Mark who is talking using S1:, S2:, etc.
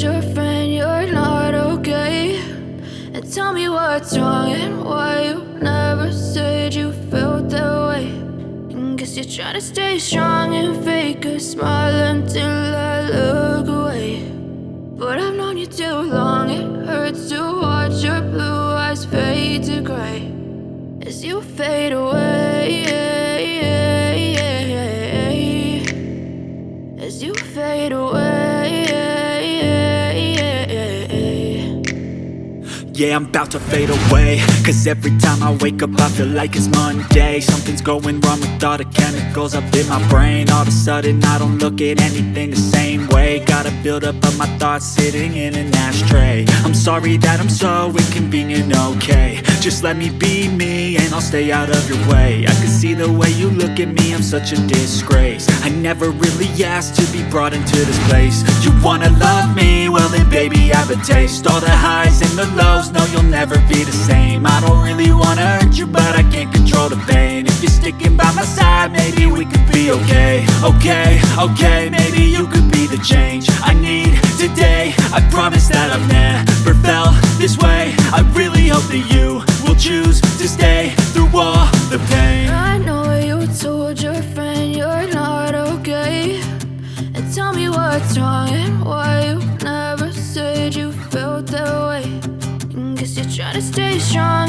S1: told your friend you're not okay? And tell me what's wrong and why you never said you felt that way. And guess you're trying to stay strong and fake a smile until I look away. But I've known you too long, it hurts to watch your blue eyes fade to gray as you fade away, as you fade away.
S2: Yeah, I'm about to fade away, cause every time I wake up I feel like it's Monday. Something's going wrong with all the chemicals up in my brain. All of a sudden I don't look at anything the same way. Got a build up of my thoughts sitting in an ashtray. I'm sorry that I'm so inconvenient, okay? Just let me be me and I'll stay out of your way. I can see the way you look at me, I'm such a disgrace. I never really asked to be brought into this place. You wanna love me? Well then baby have a taste. All the highs and the lows, no you'll never be the same. I don't really wanna hurt you but I can't control the pain. If you're sticking by my side, maybe we could be okay. Okay, maybe you could be the change I need today. I promise that I've never felt this way. I really hope that you will choose to stay through all the pain.
S1: I know you told your friend you're not okay. And tell me what's wrong and why you never said you felt that way. And guess you're trying to stay strong